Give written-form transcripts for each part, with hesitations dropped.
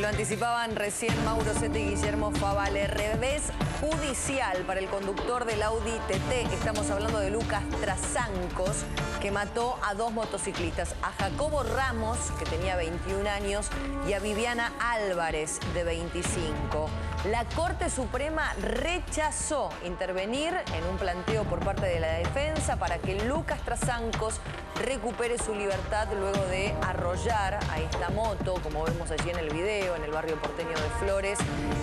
Lo anticipaban recién Mauro Sette y Guillermo Favale. Revés judicial para el conductor del Audi TT. Estamos hablando de Lucas Trasancos, que mató a dos motociclistas. A Jacobo Ramos, que tenía 21 años, y a Viviana Álvarez, de 25. La Corte Suprema rechazó intervenir en un planteo por parte de la defensa para que Lucas Trasancos recupere su libertad luego de arrollar a esta moto, como vemos allí en el video, en el barrio porteño de Flores,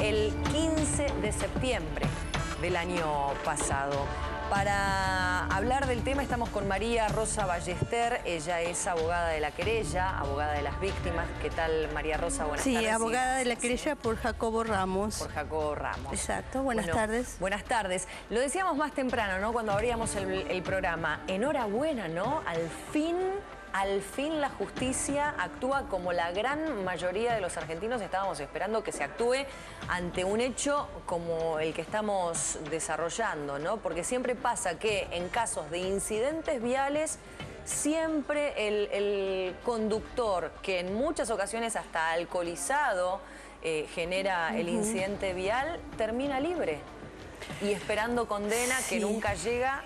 el 15 de septiembre del año pasado. Para hablar del tema estamos con María Rosa Ballester. Ella es abogada de la querella, abogada de las víctimas. ¿Qué tal, María Rosa? Buenas tardes. Sí, abogada de la querella por Jacobo Ramos. Por Jacobo Ramos. Exacto, buenas tardes. Buenas tardes. Lo decíamos más temprano, ¿no? Cuando abríamos el programa. Enhorabuena, ¿no? Al fin la justicia actúa como la gran mayoría de los argentinos estábamos esperando que se actúe ante un hecho como el que estamos desarrollando, ¿no? Porque siempre pasa que en casos de incidentes viales, siempre el conductor, que en muchas ocasiones hasta alcoholizado genera el incidente vial, termina libre y esperando condena que nunca llega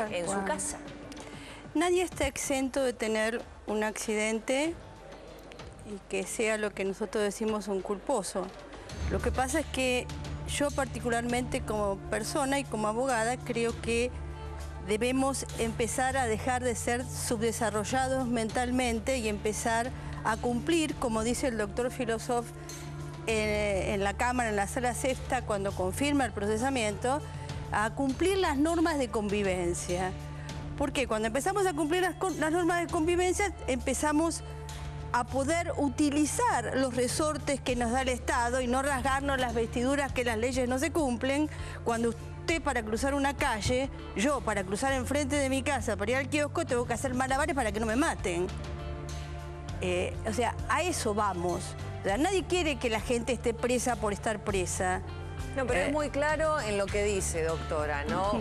en su casa. Nadie está exento de tener un accidente y que sea lo que nosotros decimos un culposo. Lo que pasa es que yo particularmente como persona y como abogada creo que debemos empezar a dejar de ser subdesarrollados mentalmente y empezar a cumplir, como dice el doctor Filosof en la Cámara, en la Sala Sexta, cuando confirma el procesamiento, a cumplir las normas de convivencia. Porque cuando empezamos a cumplir las normas de convivencia, empezamos a poder utilizar los resortes que nos da el Estado y no rasgarnos las vestiduras que las leyes no se cumplen. Cuando usted para cruzar una calle, yo para cruzar enfrente de mi casa, para ir al kiosco, tengo que hacer malabares para que no me maten. O sea, a eso vamos. O sea, nadie quiere que la gente esté presa por estar presa. No, pero es muy claro en lo que dice, doctora, ¿no?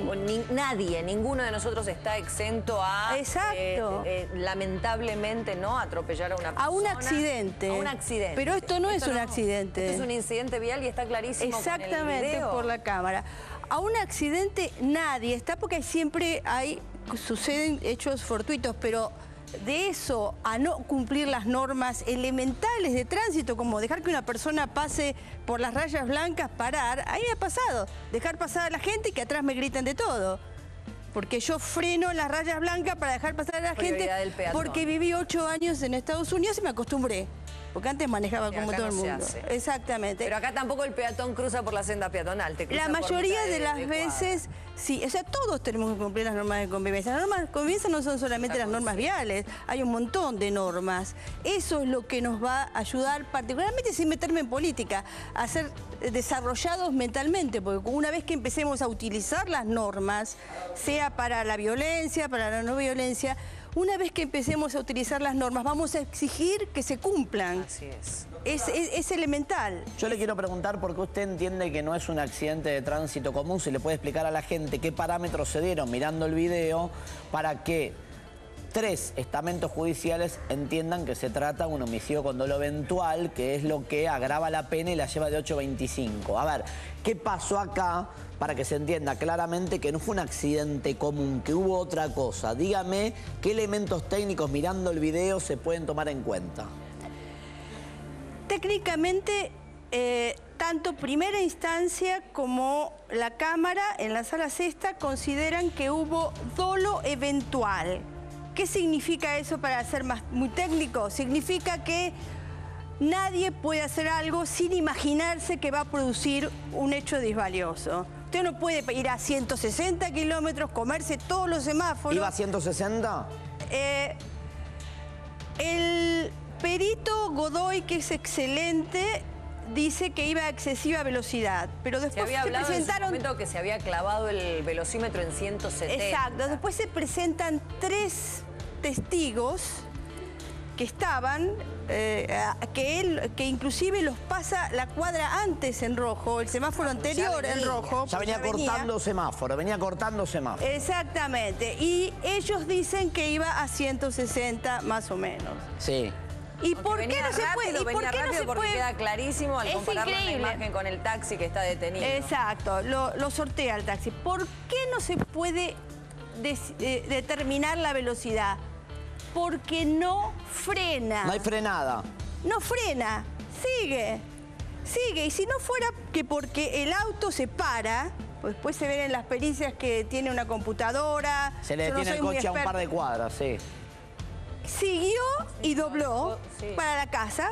Nadie, ninguno de nosotros está exento a, lamentablemente, ¿no? Atropellar a una persona. A un accidente. A un accidente. Pero esto no es un accidente. Esto es un incidente vial y está clarísimo. Exactamente, con el video. Por la cámara. A un accidente nadie está, porque siempre suceden hechos fortuitos, pero de eso a no cumplir las normas elementales de tránsito, como dejar que una persona pase por las rayas blancas, parar, ahí me ha pasado, dejar pasar a la gente y que atrás me gritan de todo. Porque yo freno las rayas blancas para dejar pasar a la gente, porque viví 8 años en Estados Unidos y me acostumbré. Porque antes manejaba como todo el mundo. Exactamente. Pero acá tampoco el peatón cruza por la senda peatonal. La mayoría de las veces, sí. O sea, todos tenemos que cumplir las normas de convivencia. Las normas de convivencia no son solamente las normas viales. Hay un montón de normas. Eso es lo que nos va a ayudar, particularmente sin meterme en política, a ser desarrollados mentalmente. Porque una vez que empecemos a utilizar las normas, sea para la violencia, para la no violencia, una vez que empecemos a utilizar las normas, vamos a exigir que se cumplan. Así es. Es elemental. Yo le quiero preguntar por qué usted entiende que no es un accidente de tránsito común. Si le puede explicar a la gente qué parámetros se dieron mirando el video para que 3 estamentos judiciales entiendan que se trata de un homicidio con dolo eventual, que es lo que agrava la pena y la lleva de 8 a 25. A ver, ¿qué pasó acá para que se entienda claramente que no fue un accidente común, que hubo otra cosa? Dígame qué elementos técnicos mirando el video se pueden tomar en cuenta. Técnicamente, tanto primera instancia como la Cámara en la Sala Sexta consideran que hubo dolo eventual. ¿Qué significa eso para ser muy técnico? Significa que nadie puede hacer algo sin imaginarse que va a producir un hecho disvalioso. Usted no puede ir a 160 kilómetros, comerse todos los semáforos. ¿Iba a 160? El perito Godoy, que es excelente, dice que iba a excesiva velocidad, pero después se presentaron... en ese momento que se había clavado el velocímetro en 170. Exacto, después se presentan 3 testigos que estaban, que inclusive los pasa la cuadra antes en rojo, el semáforo anterior en rojo. Ya venía cortando semáforo, Exactamente, y ellos dicen que iba a 160 más o menos. Sí. ¿Y por qué no se puede? ¿Y por qué no se porque puede? queda clarísimo al Es comparar la increíble. imagen con el taxi que está detenido. Exacto, lo sortea el taxi. ¿Por qué no se puede determinar la velocidad? Porque no frena. No hay frenada. No frena, sigue. Y si no fuera que porque el auto se para, pues después se ven en las pericias que tiene una computadora. Se le detiene el coche a un par de cuadras, sí. Siguió y dobló para la casa,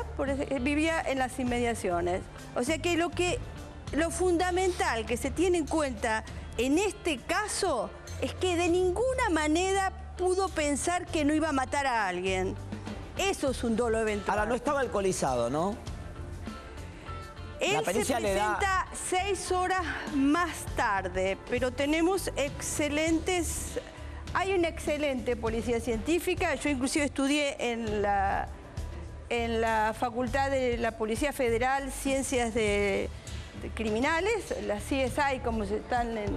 vivía en las inmediaciones. O sea que lo fundamental que se tiene en cuenta en este caso es que de ninguna manera pudo pensar que no iba a matar a alguien. Eso es un dolo eventual. Ahora, no estaba alcoholizado, ¿no? Él se presenta 6 horas más tarde, pero tenemos excelentes... Hay una excelente policía científica. Yo inclusive estudié en la Facultad de la Policía Federal Ciencias de Criminales, las CSI, como se están en...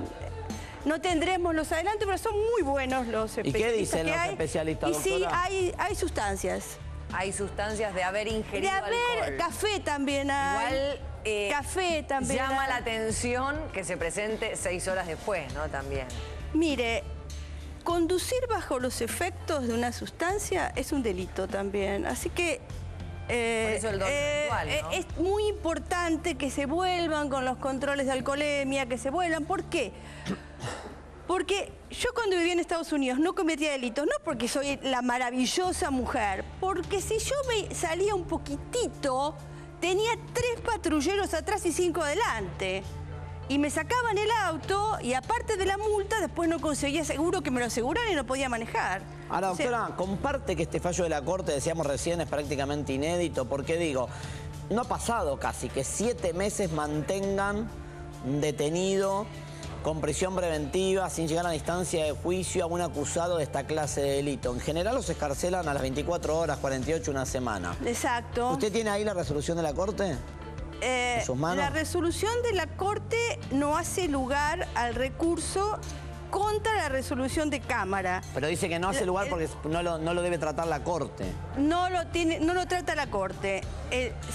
No tendremos los adelantos, pero son muy buenos los especialistas. ¿Y qué dicen los especialistas, doctora? Y sí, hay hay sustancias. Hay sustancias de haber ingerido alcohol. Café también hay. Igual café también llama hay. la atención que se presente 6 horas después, ¿no? También. Mire, conducir bajo los efectos de una sustancia es un delito también. Así que Por eso el doble eventual, ¿no? es muy importante que se vuelvan con los controles de alcoholemia, que se vuelvan. ¿Por qué? Porque yo cuando vivía en Estados Unidos no cometía delitos, no porque soy la maravillosa mujer, porque si yo me salía un poquitito, tenía 3 patrulleros atrás y 5 adelante. Y me sacaban el auto y aparte de la multa, después no conseguía seguro que me lo aseguraran y no podía manejar. Ahora, O sea, doctora, comparte que este fallo de la Corte, decíamos recién, es prácticamente inédito, porque digo, no ha pasado casi que 7 meses mantengan detenido con prisión preventiva, sin llegar a la instancia de juicio, a un acusado de esta clase de delito. En general los escarcelan a las 24 horas, 48, una semana. Exacto. ¿Usted tiene ahí la resolución de la Corte? ¿En sus manos? La resolución de la Corte no hace lugar al recurso contra la resolución de Cámara. Pero dice que no hace lugar porque no lo debe tratar la Corte. No lo trata la Corte,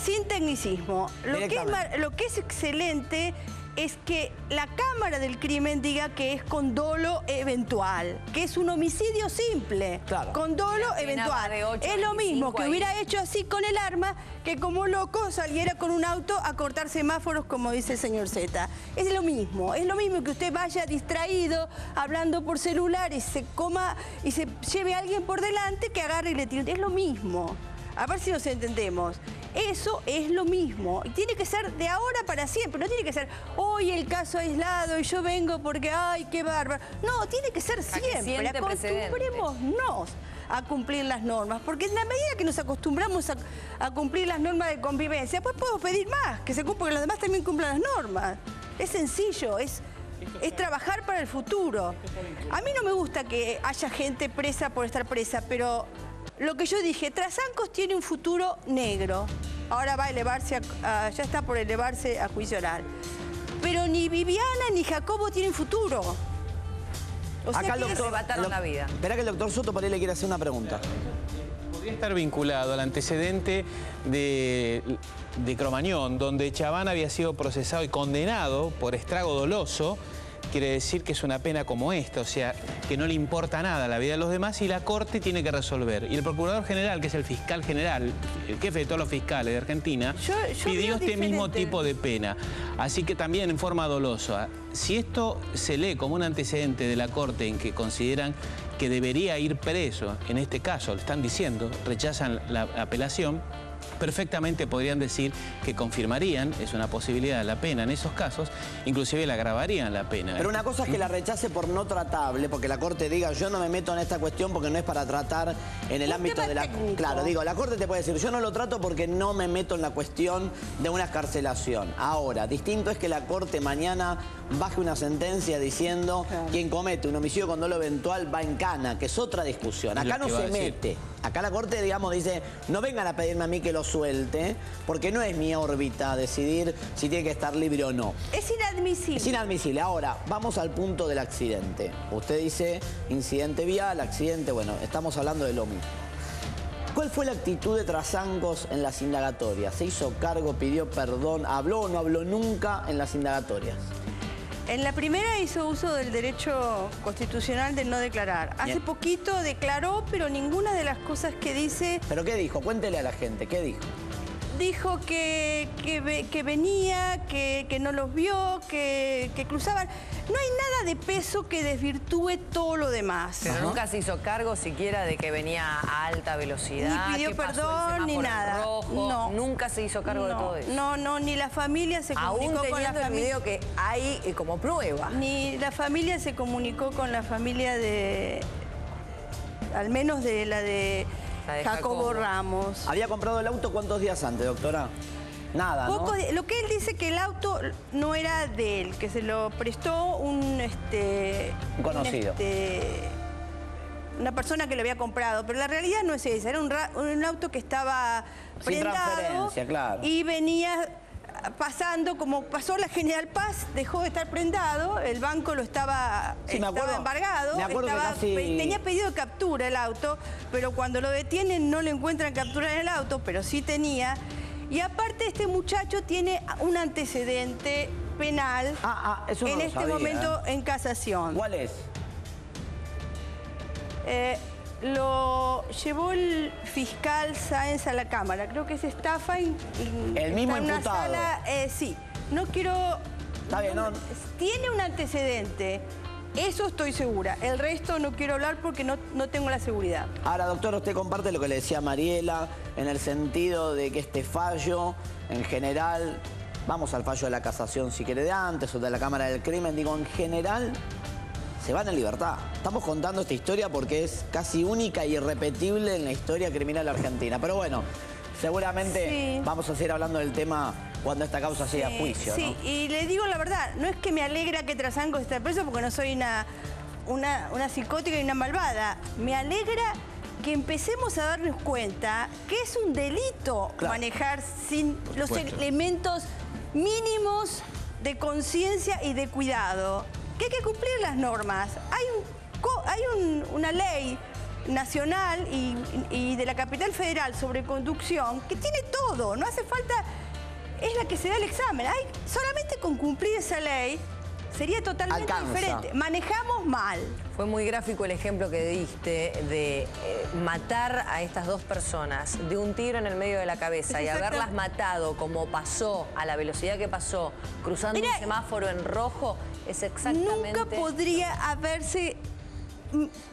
sin tecnicismo. Lo que es excelente es que la Cámara del Crimen diga que es con dolo eventual, que es un homicidio simple, Claro. con dolo eventual. Es lo mismo que hubiera hecho así con el arma, que como loco saliera con un auto a cortar semáforos, como dice el señor Z. Es lo mismo que usted vaya distraído, hablando por celular y se coma y se lleve a alguien por delante que agarre y le tire. Es lo mismo. A ver si nos entendemos. Eso es lo mismo. Y tiene que ser de ahora para siempre. No tiene que ser hoy el caso aislado y yo vengo porque, ay, qué bárbaro. No, tiene que ser siempre. Acostumbrémonos a cumplir las normas. Porque en la medida que nos acostumbramos a cumplir las normas de convivencia, pues podemos pedir más, que se cumplan, que los demás también cumplan las normas. Es sencillo, es trabajar para el futuro. A mí no me gusta que haya gente presa por estar presa, pero... Lo que yo dije, Trasancos tiene un futuro negro. Ahora va a elevarse, ya está por elevarse a juicio oral. Pero ni Viviana ni Jacobo tienen futuro. O sea, acá el doctor arrebataron la vida. Espera que el doctor Soto por ahí le quiere hacer una pregunta. Podría estar vinculado al antecedente de Cromañón, donde Chaván había sido procesado y condenado por estrago doloso. Quiere decir que es una pena como esta, o sea, que no le importa nada la vida de los demás y la Corte tiene que resolver. Y el Procurador General, que es el fiscal general, el jefe de todos los fiscales de Argentina, pidió este mismo tipo de pena. Así que también en forma dolosa. Si esto se lee como un antecedente de la Corte en que consideran que debería ir preso, en este caso, lo están diciendo, rechazan la apelación, perfectamente podrían decir que confirmarían, es una posibilidad, la pena en esos casos, inclusive le agravarían la pena. Pero una cosa es que la rechace por no tratable, porque la Corte diga, yo no me meto en esta cuestión porque no es para tratar en el ámbito de la... técnico. Claro, digo, la Corte te puede decir, yo no lo trato porque no me meto en la cuestión de una excarcelación. Ahora, distinto es que la Corte mañana baje una sentencia diciendo quien comete un homicidio con dolo eventual va en cana, que es otra discusión. Acá no se mete. Acá la Corte, digamos, dice, no vengan a pedirme a mí que lo suelte, porque no es mi órbita decidir si tiene que estar libre o no. Es inadmisible. Es inadmisible. Ahora, vamos al punto del accidente. Usted dice incidente vial, accidente, bueno, estamos hablando de lo mismo. ¿Cuál fue la actitud de Trasancos en las indagatorias? ¿Se hizo cargo, pidió perdón, habló o no habló nunca en las indagatorias? En la primera hizo uso del derecho constitucional de no declarar. Hace Bien. poquito declaró, pero ninguna de las cosas que dice... ¿Pero qué dijo? Cuéntele a la gente, ¿qué dijo? Dijo que venía, que no los vio, que cruzaban. No hay nada de peso que desvirtúe todo lo demás. Pero nunca se hizo cargo siquiera de que venía a alta velocidad. Ni pidió que pasó el perdón, ni semáforo en nada. rojo. No. Nunca se hizo cargo de todo eso. No, ni la familia se Aún comunicó con la teniendo el familia. video que hay como prueba. Ni la familia se comunicó con la familia de... Al menos de la de Jacobo Ramos. ¿Había comprado el auto cuántos días antes, doctora? Nada, ¿no? Lo que él dice que el auto no era de él, que se lo prestó un conocido. Una persona que lo había comprado, pero la realidad no es esa, era un auto que estaba Sin prendado transferencia, claro. y venía pasando, como pasó la General Paz, dejó de estar prendado, el banco lo estaba, Sí, me acuerdo. embargado, Me acuerdo que casi... tenía pedido de captura el auto, pero cuando lo detienen no le encuentran captura en el auto, pero sí tenía. Y aparte este muchacho tiene un antecedente penal eso no en lo este sabía, momento en casación. ¿Cuál es? Lo llevó el fiscal Sáenz a la Cámara. Creo que es estafa. El mismo está en una imputado. sala, sí. No quiero... Está bien, no. Tiene un antecedente. Eso estoy segura. El resto no quiero hablar porque no tengo la seguridad. Ahora, doctor, usted comparte lo que le decía Mariela en el sentido de que este fallo, en general, vamos al fallo de la casación si quiere de antes o de la Cámara del Crimen, digo, en general, se van en libertad. Estamos contando esta historia porque es casi única y irrepetible en la historia criminal argentina. Pero bueno, seguramente vamos a seguir hablando del tema cuando esta causa sea a juicio, Sí, ¿no? y le digo la verdad, no es que me alegra que Trasancos esté preso porque no soy una psicótica y una malvada. Me alegra que empecemos a darnos cuenta que es un delito manejar sin los elementos mínimos de conciencia y de cuidado. Que hay que cumplir las normas. Hay una ley nacional y de la capital federal sobre conducción que tiene todo, no hace falta, es la que se da el examen. Solamente con cumplir esa ley sería totalmente diferente. Manejamos mal. Fue muy gráfico el ejemplo que diste de matar a estas dos personas de un tiro en el medio de la cabeza y haberlas matado como pasó, a la velocidad que pasó, cruzando un semáforo en rojo, es exactamente... Nunca podría haberse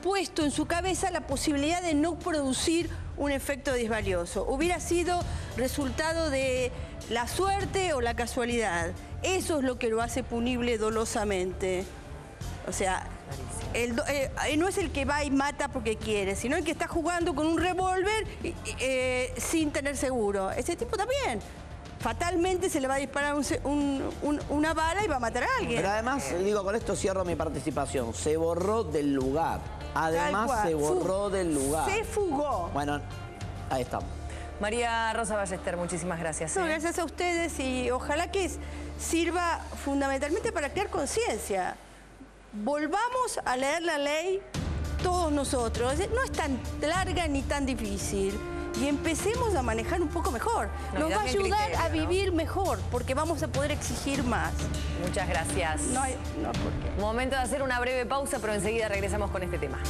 puesto en su cabeza la posibilidad de no producir un efecto disvalioso. Hubiera sido resultado de la suerte o la casualidad. Eso es lo que lo hace punible dolosamente. O sea, no es el que va y mata porque quiere, sino el que está jugando con un revólver sin tener seguro. Ese tipo también. Fatalmente se le va a disparar una bala y va a matar a alguien. Pero además, digo, con esto cierro mi participación. Se borró del lugar. Además, se borró del lugar. Se fugó. Bueno, ahí estamos. María Rosa Ballester, muchísimas gracias. No, gracias a ustedes y ojalá que sirva fundamentalmente para crear conciencia. Volvamos a leer la ley todos nosotros. No es tan larga ni tan difícil. Y empecemos a manejar un poco mejor. Nos va a ayudar a vivir mejor, porque vamos a poder exigir más. Muchas gracias. No, ¿por qué? Momento de hacer una breve pausa, pero enseguida regresamos con este tema.